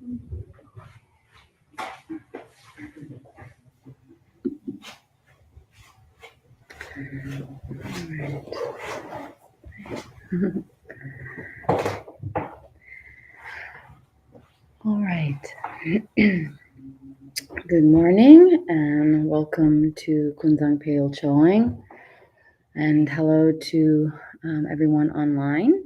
All right. Good morning and welcome to Kunzang Pale Choing, and hello to everyone online.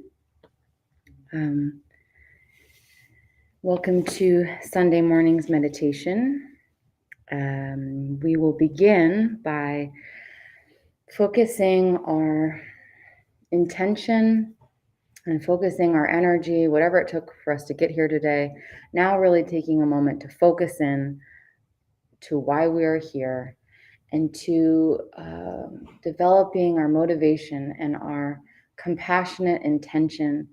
Welcome to Sunday morning's meditation. We will begin by focusing our intention and focusing our energy, whatever it took for us to get here today. Now really taking a moment to focus in to why we are here and to developing our motivation and our compassionate intention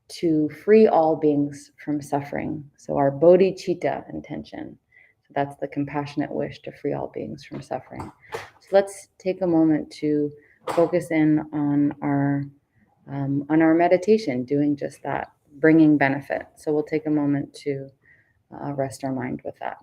to free all beings from suffering. So our bodhicitta intention. So that's the compassionate wish to free all beings from suffering. So let's take a moment to focus in on our meditation, doing just that, bringing benefit. So we'll take a moment to rest our mind with that.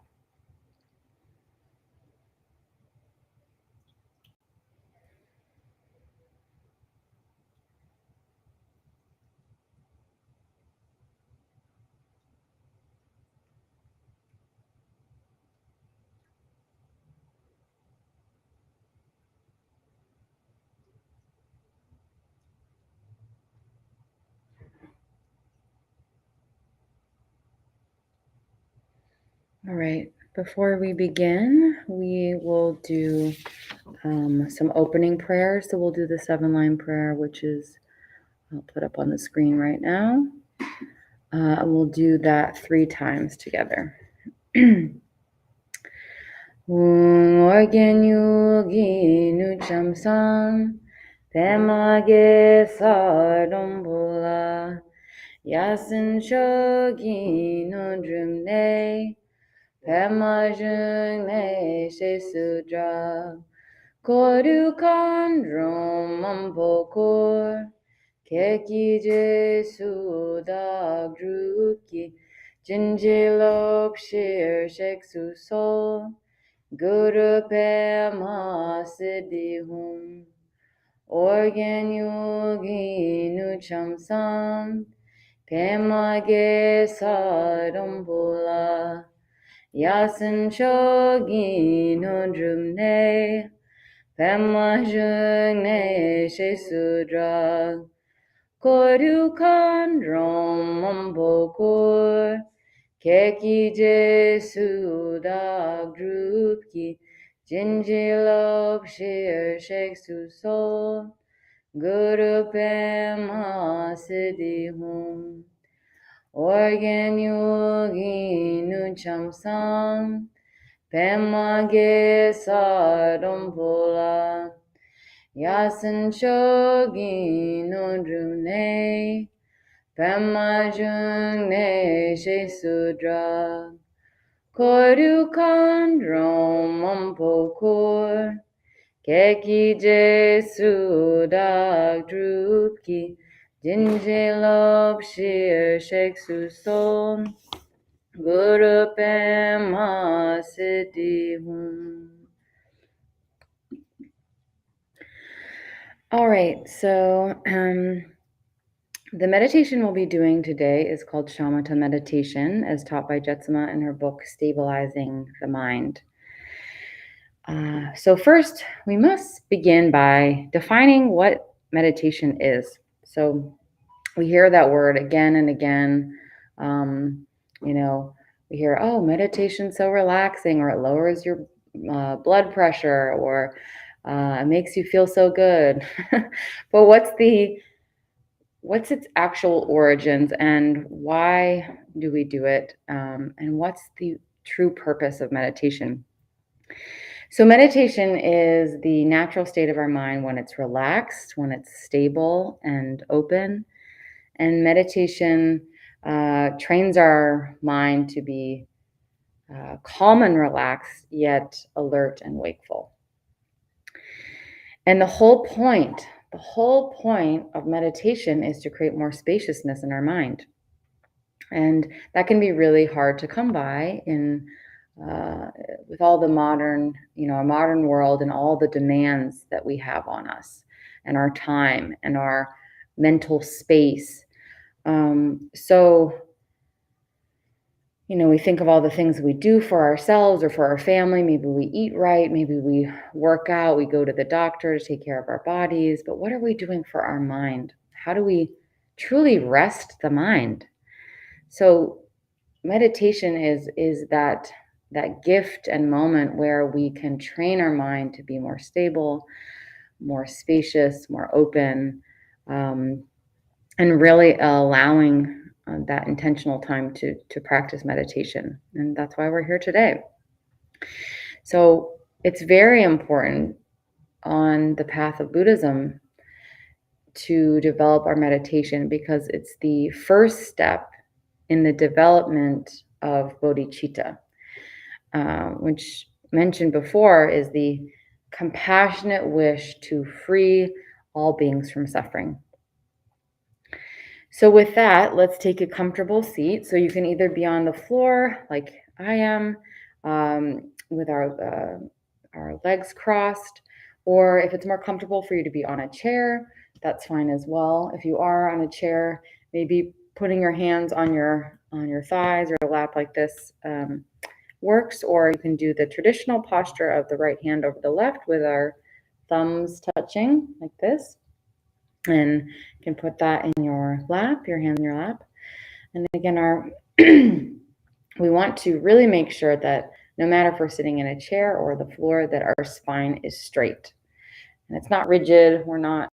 All right, before we begin, we will do some opening prayers. So we'll do the 7-line prayer, which is, I'll put up on the screen right now. And we'll do that 3 times together. Organ yugi nucham sam, temage sardumbula, yasin shogi nudrumne, Pemajune se sudra, koru kandrum mampokur, keki je suda druki, jinjilop shir sheksu sol, guru pema siddhihum, organ yogi nucham sam, pemage sadumbula, Yasin shogi nodrumne, pemajune she sudra, koru kandrom mambokur, keki je suda drupki, jinjilop shir shek susol, guru pema siddhihum. Organ yogi nucham sam, pemage sadumbula, yasin shogi nodrune, pemajune she sudra, koru kandrom mampokur, keki je sudak drupki, jinjilop shir shek susol, guru pema siddhihum. All right, so the meditation we'll be doing today is called Shamatha meditation, as taught by Jetsama in her book, Stabilizing the Mind. So first, we must begin by defining what meditation is. So we hear that word again and again. We hear, oh, meditation's so relaxing, or it lowers your blood pressure, or it makes you feel so good. But what's its actual origins, and why do we do it? And what's the true purpose of meditation? So meditation is the natural state of our mind when it's relaxed, when it's stable and open. And meditation trains our mind to be calm and relaxed, yet alert and wakeful. And the whole point of meditation is to create more spaciousness in our mind. And that can be really hard to come by with all the modern, a modern world and all the demands that we have on us and our time and our mental space. So, we think of all the things we do for ourselves or for our family. Maybe we eat right, maybe we work out, we go to the doctor to take care of our bodies. But what are we doing for our mind? How do we truly rest the mind? So, meditation is that gift and moment where we can train our mind to be more stable, more spacious, more open, um, and really allowing that intentional time to practice meditation. And that's why we're here today. So it's very important on the path of Buddhism to develop our meditation because it's the first step in the development of bodhicitta, which mentioned before is the compassionate wish to free all beings from suffering. So with that, let's take a comfortable seat. So you can either be on the floor like I am, with our legs crossed, or if it's more comfortable for you to be on a chair, that's fine as well. If you are on a chair, maybe putting your hands on your thighs or lap like this works, or you can do the traditional posture of the right hand over the left with our thumbs touching like this. And you can put that in your lap, your hands in your lap. And again, we want to really make sure that no matter if we're sitting in a chair or the floor, that our spine is straight. And it's not rigid. We're not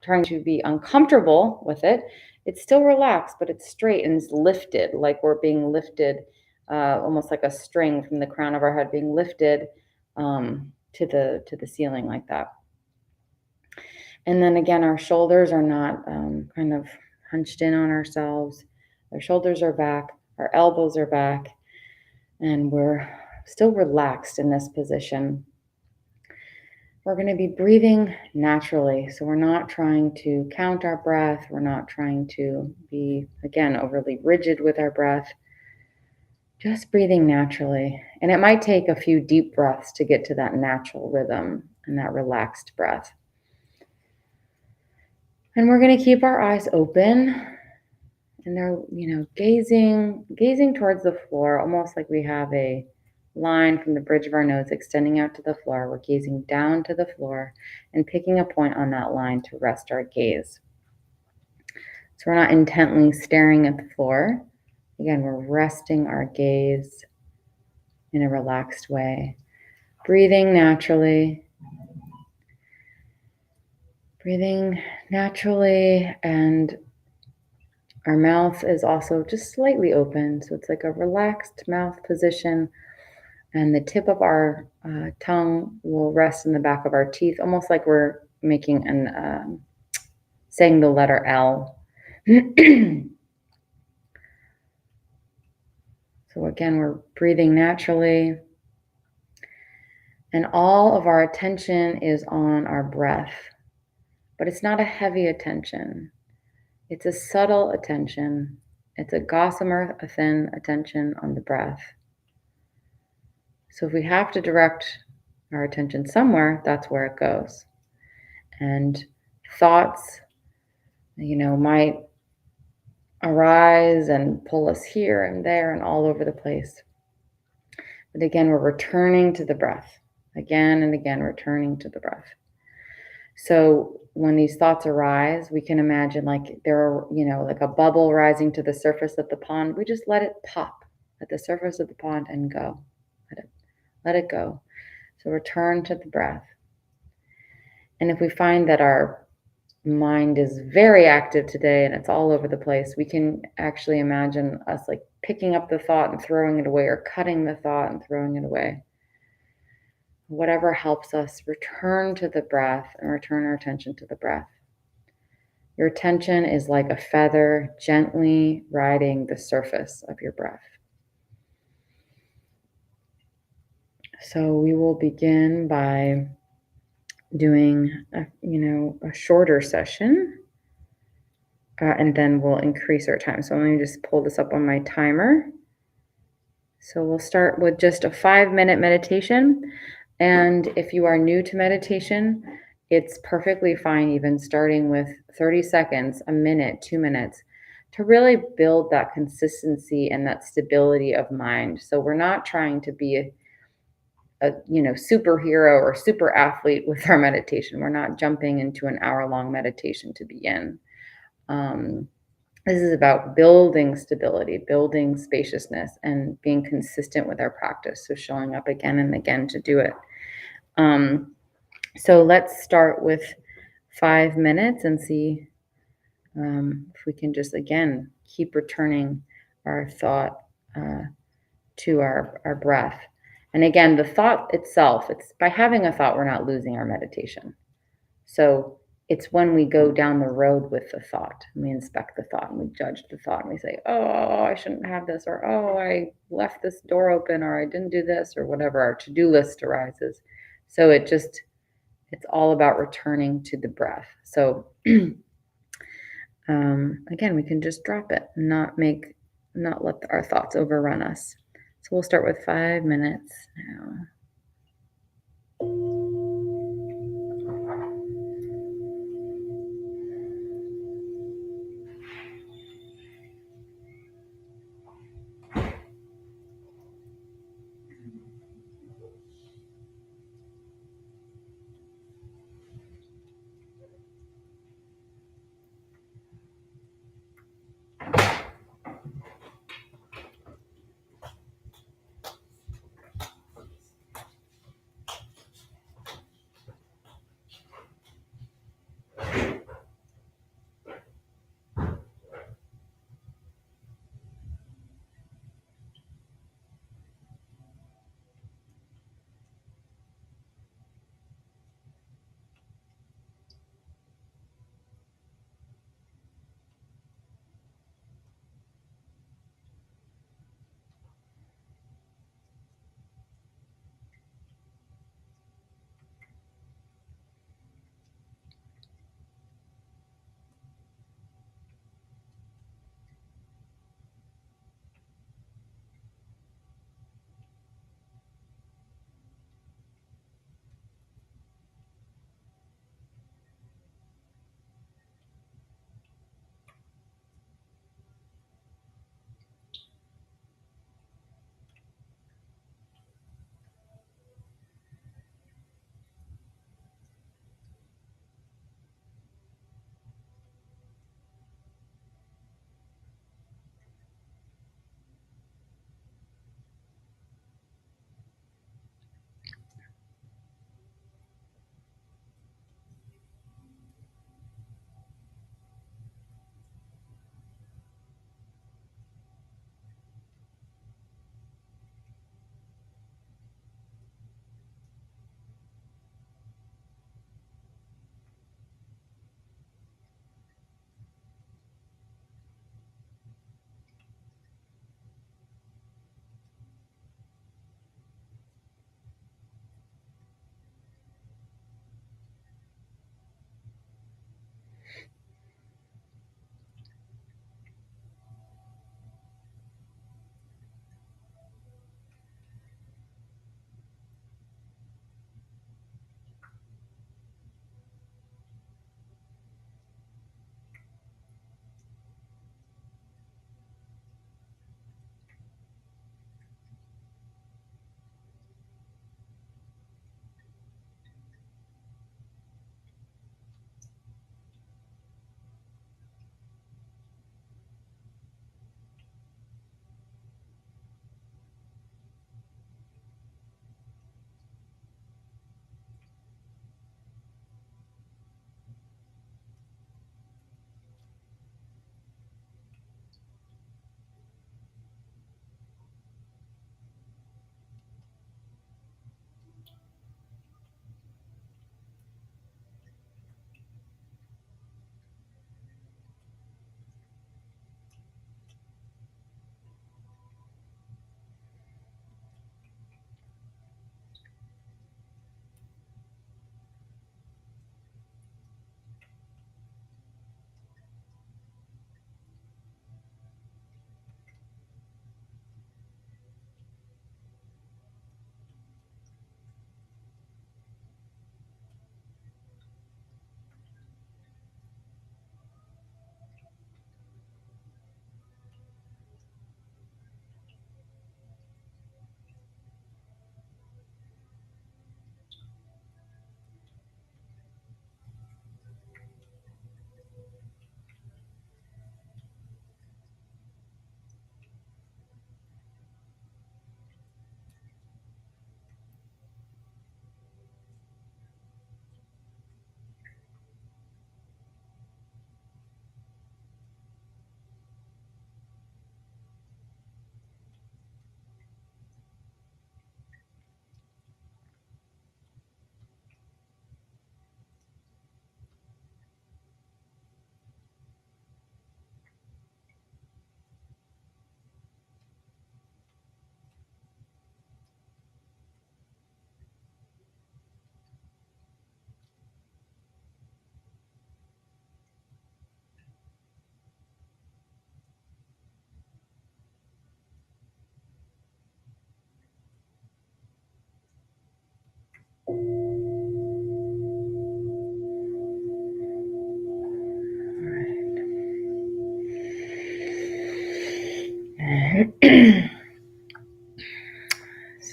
trying to be uncomfortable with it. It's still relaxed, but it's straight and it's lifted, like we're being lifted, almost like a string from the crown of our head being lifted to the ceiling like that. And then again, our shoulders are not kind of hunched in on ourselves. Our shoulders are back, our elbows are back, and we're still relaxed in this position. We're going to be breathing naturally. So we're not trying to count our breath. We're not trying to be, again, overly rigid with our breath. Just breathing naturally. And it might take a few deep breaths to get to that natural rhythm and that relaxed breath. And we're going to keep our eyes open. And they're, gazing towards the floor, almost like we have a line from the bridge of our nose extending out to the floor. We're gazing down to the floor and picking a point on that line to rest our gaze. So we're not intently staring at the floor. Again, we're resting our gaze in a relaxed way. Breathing naturally. And our mouth is also just slightly open. So it's like a relaxed mouth position. And the tip of our tongue will rest in the back of our teeth, almost like we're making saying the letter L. So again, we're breathing naturally. And all of our attention is on our breath. But it's not a heavy attention. It's a subtle attention. It's a gossamer thin attention on the breath. So if we have to direct our attention somewhere, that's where it goes. And thoughts, might arise and pull us here and there and all over the place. But again, we're returning to the breath. Again and again, returning to the breath. So when these thoughts arise, we can imagine like they're, like a bubble rising to the surface of the pond. We just let it pop at the surface of the pond and go. Let it go. So return to the breath. And if we find that our mind is very active today and it's all over the place, we can actually imagine us like picking up the thought and throwing it away, or cutting the thought and throwing it away. Whatever helps us return to the breath and return our attention to the breath. Your attention is like a feather gently riding the surface of your breath. So we will begin by doing a shorter session. and then we'll increase our time. So let me just pull this up on my timer. So we'll start with just a 5-minute meditation. And if you are new to meditation, it's perfectly fine even starting with 30 seconds, a minute, 2 minutes to really build that consistency and that stability of mind. So we're not trying to be a superhero or super athlete with our meditation. We're not jumping into an hour-long meditation to begin. Um, this is about building stability, building spaciousness, and being consistent with our practice. So showing up again and again to do it. So let's start with 5 minutes and see if we can just, again, keep returning our thought to our breath. And again, the thought itself, it's by having a thought, we're not losing our meditation. So it's when we go down the road with the thought, and we inspect the thought and we judge the thought and we say, oh, I shouldn't have this, or oh, I left this door open, or I didn't do this, or whatever, our to-do list arises. So it's all about returning to the breath. So again, we can just drop it, not let our thoughts overrun us. So we'll start with 5 minutes now.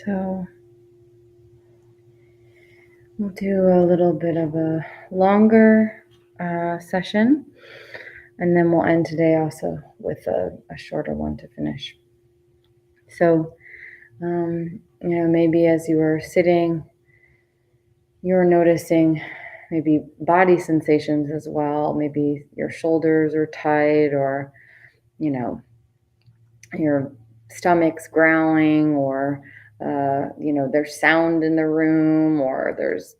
So we'll do a little bit of a longer session, and then we'll end today also with a shorter one to finish. So, maybe as you were sitting, you were noticing maybe body sensations as well. Maybe your shoulders are tight, or, your stomach's growling, or, there's sound in the room, or there's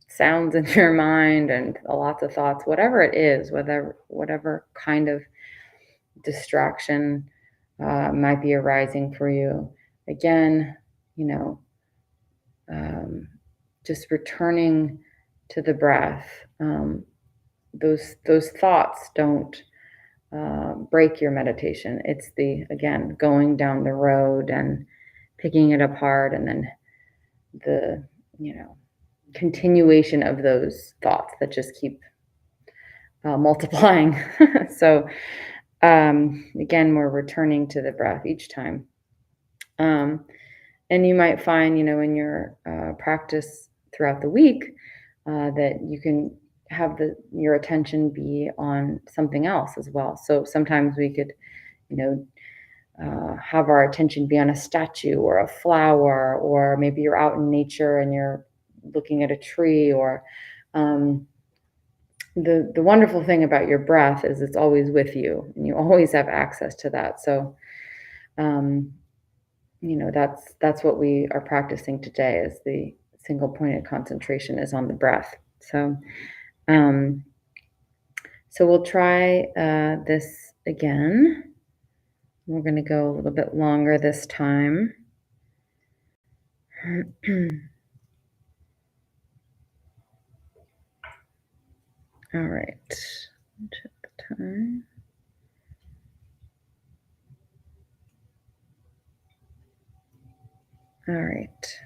sounds in your mind and lots of thoughts, whatever it is, whatever kind of distraction might be arising for you. Again, you know, um, just returning to the breath. Those thoughts don't break your meditation. It's again, going down the road and picking it apart, and then the, continuation of those thoughts that just keep multiplying. So, again, we're returning to the breath each time. And you might find, in your practice throughout the week, that you can have your attention be on something else as well. So sometimes we could, have our attention be on a statue or a flower, or maybe you're out in nature and you're looking at a tree, or the wonderful thing about your breath is it's always with you, and you always have access to that. So, that's what we are practicing today, is the single pointed concentration is on the breath. So, um, we'll try this again. We're going to go a little bit longer this time. All right. Check the time. All right.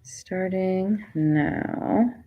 Starting now.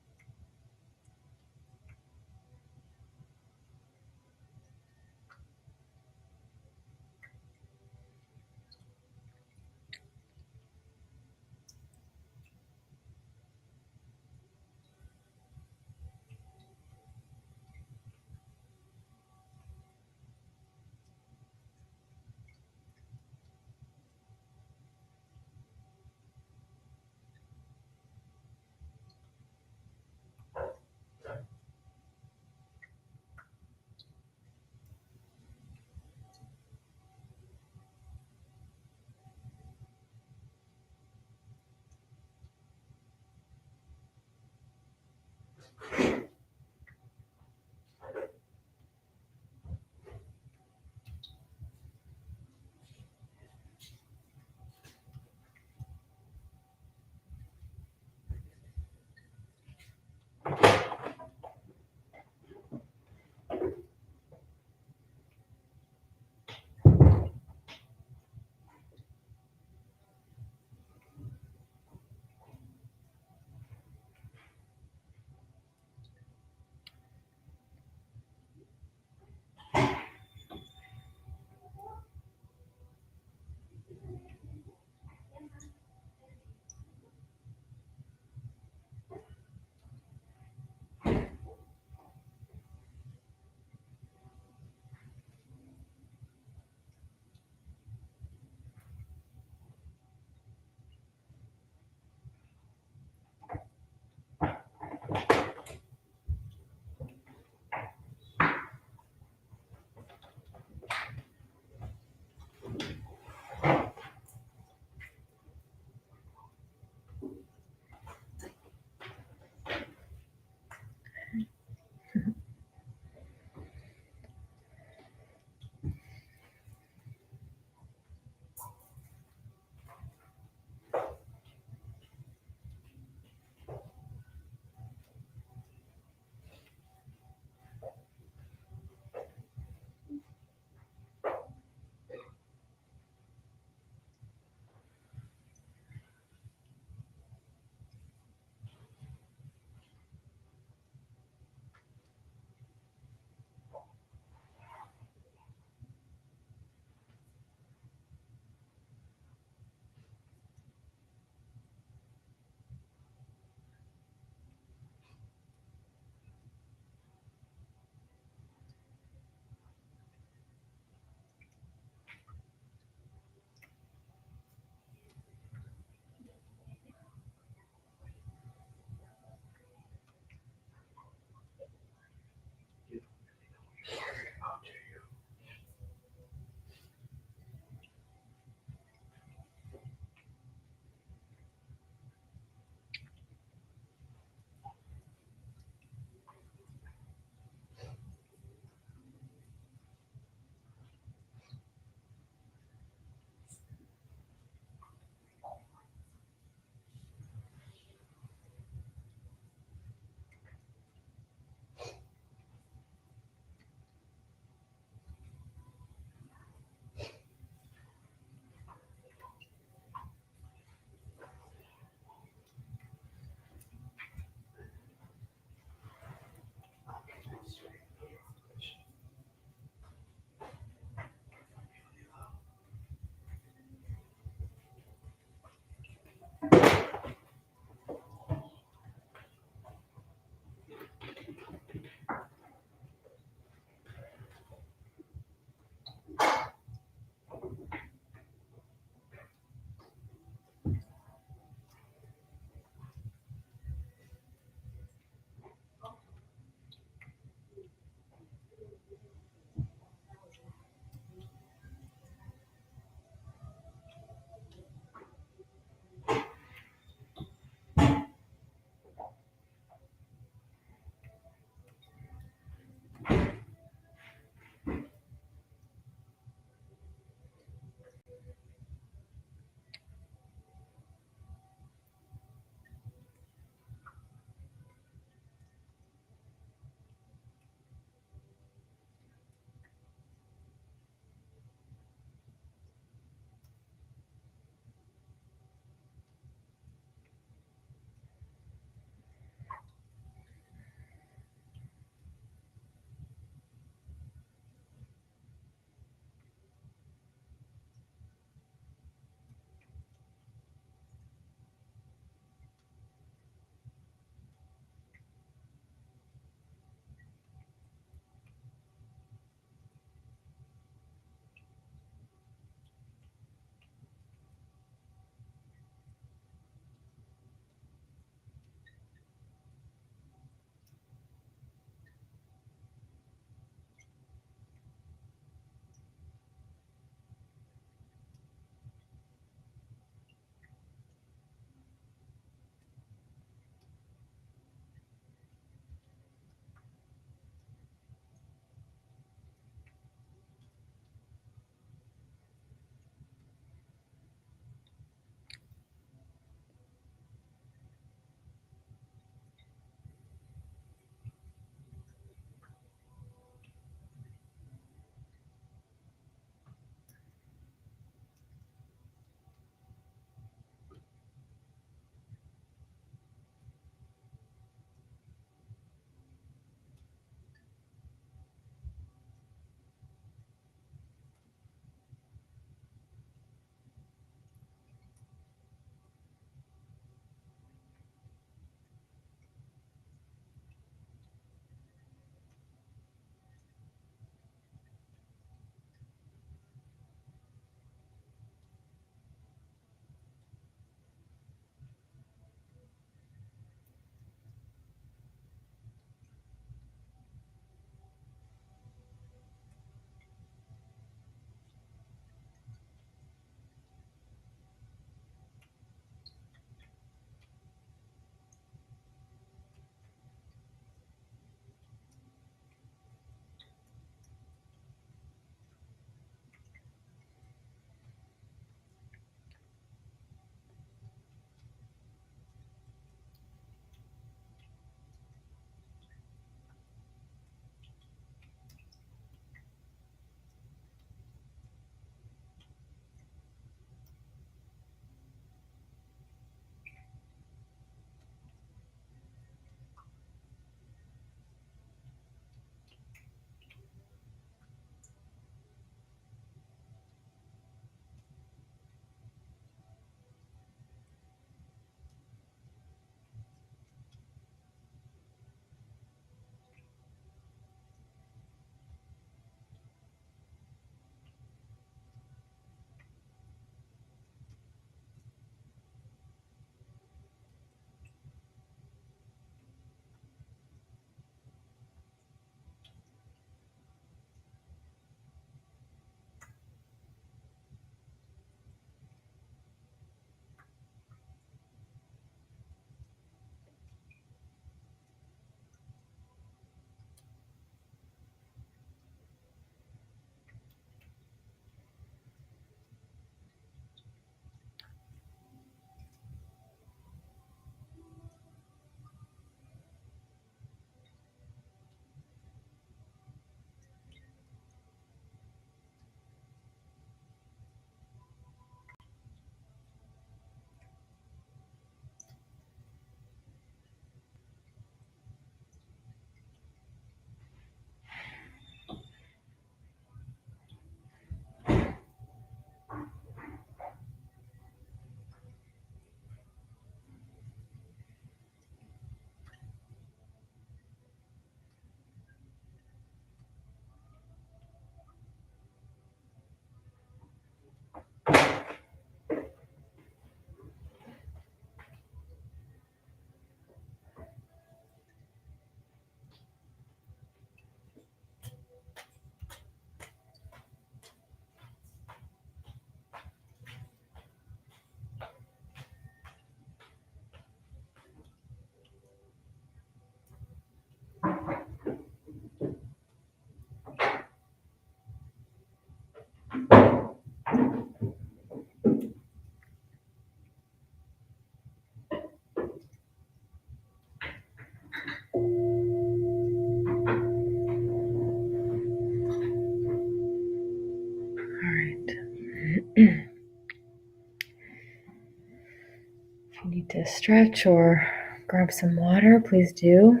If you need to stretch or grab some water, please do.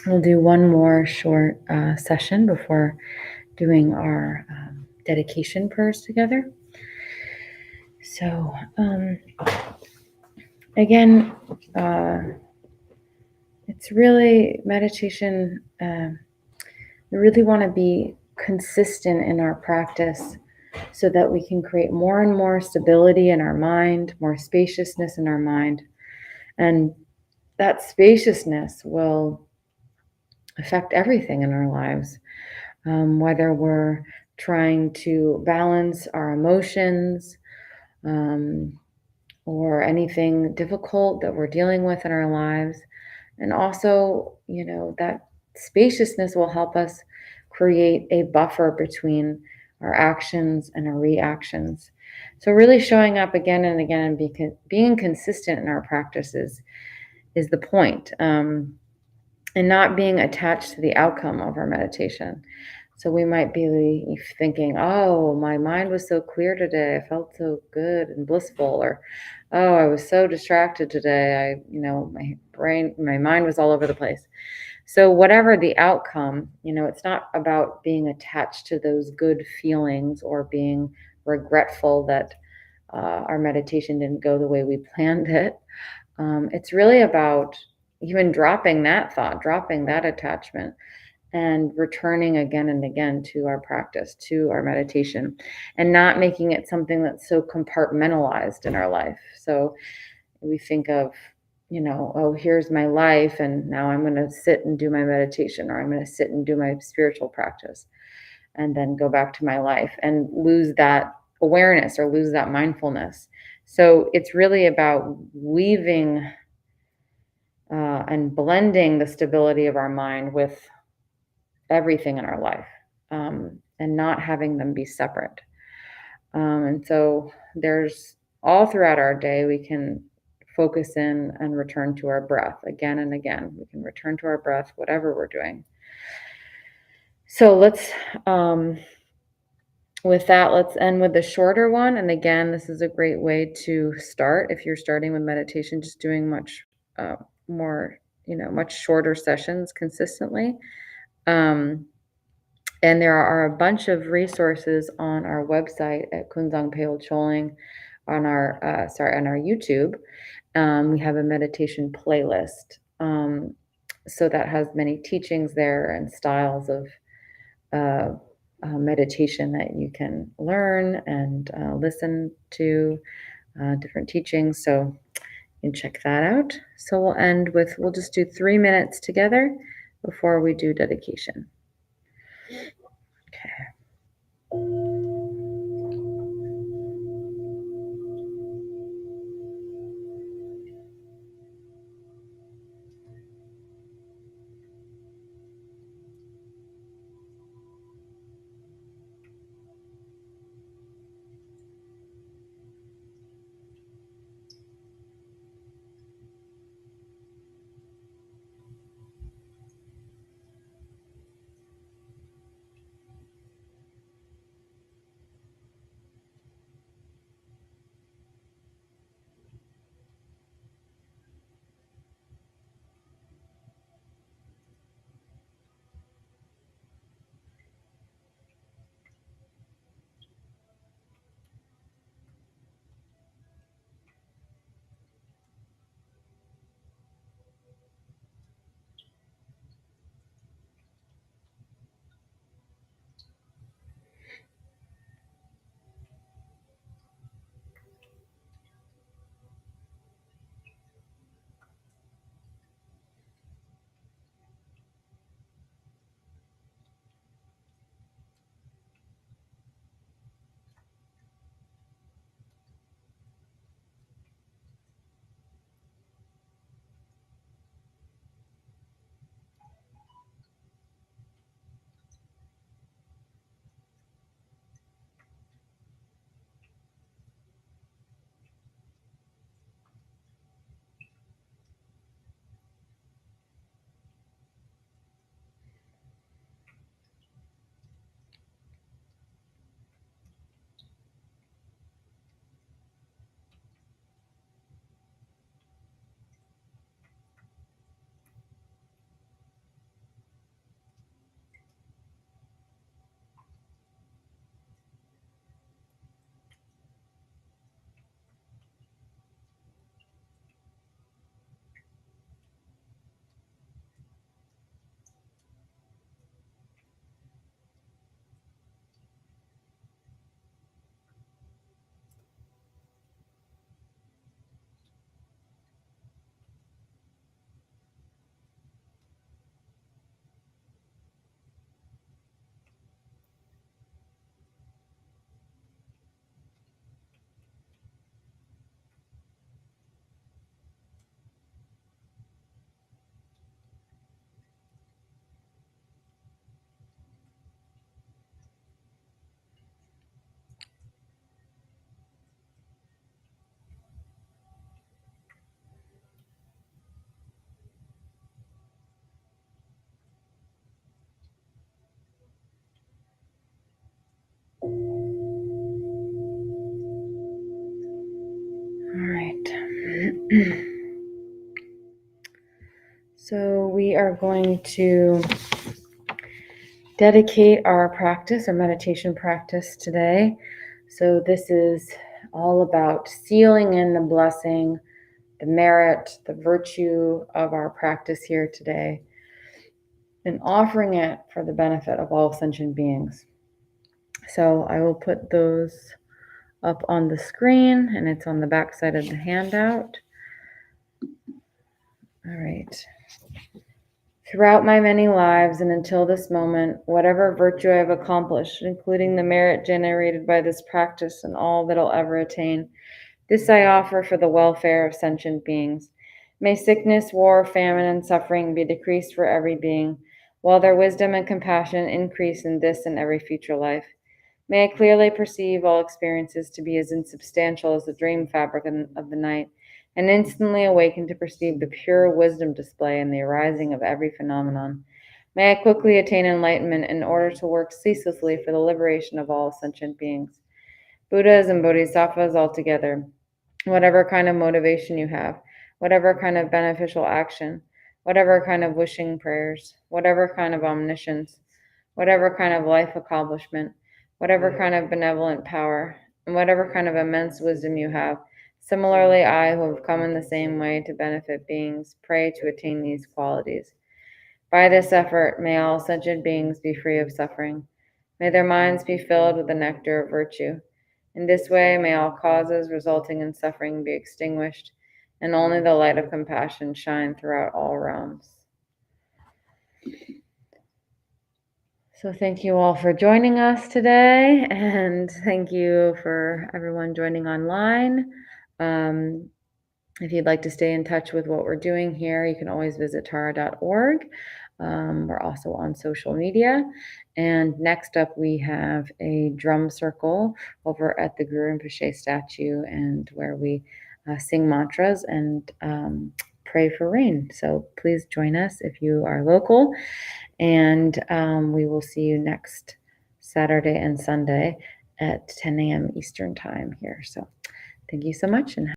We'll do one more short session before doing our dedication prayers together. So, again, it's really meditation. We really want to be consistent in our practice so that we can create more and more stability in our mind, more spaciousness in our mind. And that spaciousness will affect everything in our lives, whether we're trying to balance our emotions or anything difficult that we're dealing with in our lives. And also, that spaciousness will help us create a buffer between our actions and our reactions. So really showing up again and again and being consistent in our practices is the point. And not being attached to the outcome of our meditation. So we might be thinking, oh, my mind was so clear today. I felt so good and blissful. Or, oh, I was so distracted today. My mind was all over the place. So whatever the outcome, it's not about being attached to those good feelings or being regretful that our meditation didn't go the way we planned it. It's really about even dropping that thought, dropping that attachment, and returning again and again to our practice, to our meditation, and not making it something that's so compartmentalized in our life. So we think of, oh, here's my life, and now I'm going to sit and do my meditation, or I'm going to sit and do my spiritual practice, and then go back to my life and lose that awareness or lose that mindfulness. So it's really about weaving and blending the stability of our mind with everything in our life, and not having them be separate. And so there's all throughout our day, we can focus in and return to our breath again and again. We can return to our breath, whatever we're doing. So with that, let's end with the shorter one. And again, this is a great way to start if you're starting with meditation, just doing much more, much shorter sessions consistently. And there are a bunch of resources on our website at Kunzang Peo Choling on our YouTube. We have a meditation playlist. So that has many teachings there and styles of meditation that you can learn and listen to different teachings. So you can check that out. So we'll just do 3 minutes together before we do dedication. Okay. So we are going to dedicate our practice, our meditation practice today. So this is all about sealing in the blessing, the merit, the virtue of our practice here today, and offering it for the benefit of all sentient beings. So I will put those up on the screen, and it's on the back side of the handout. All right. Throughout my many lives and until this moment, whatever virtue I have accomplished, including the merit generated by this practice and all that I'll ever attain, this I offer for the welfare of sentient beings. May sickness, war, famine, and suffering be decreased for every being, while their wisdom and compassion increase in this and every future life. May I clearly perceive all experiences to be as insubstantial as the dream fabric of the night, and instantly awaken to perceive the pure wisdom display in the arising of every phenomenon. May I quickly attain enlightenment in order to work ceaselessly for the liberation of all sentient beings. Buddhas and Bodhisattvas altogether, whatever kind of motivation you have, whatever kind of beneficial action, whatever kind of wishing prayers, whatever kind of omniscience, whatever kind of life accomplishment, whatever kind of benevolent power, and whatever kind of immense wisdom you have. Similarly, I, who have come in the same way to benefit beings, pray to attain these qualities. By this effort, may all sentient beings be free of suffering. May their minds be filled with the nectar of virtue. In this way, may all causes resulting in suffering be extinguished, and only the light of compassion shine throughout all realms. So thank you all for joining us today, and thank you for everyone joining online. If you'd like to stay in touch with what we're doing here, you can always visit tara.org. We're also on social media. And next up, we have a drum circle over at the Guru Rinpoche statue, and where we sing mantras and pray for rain. So please join us if you are local. And we will see you next Saturday and Sunday at 10 a.m. Eastern time here. So thank you so much. And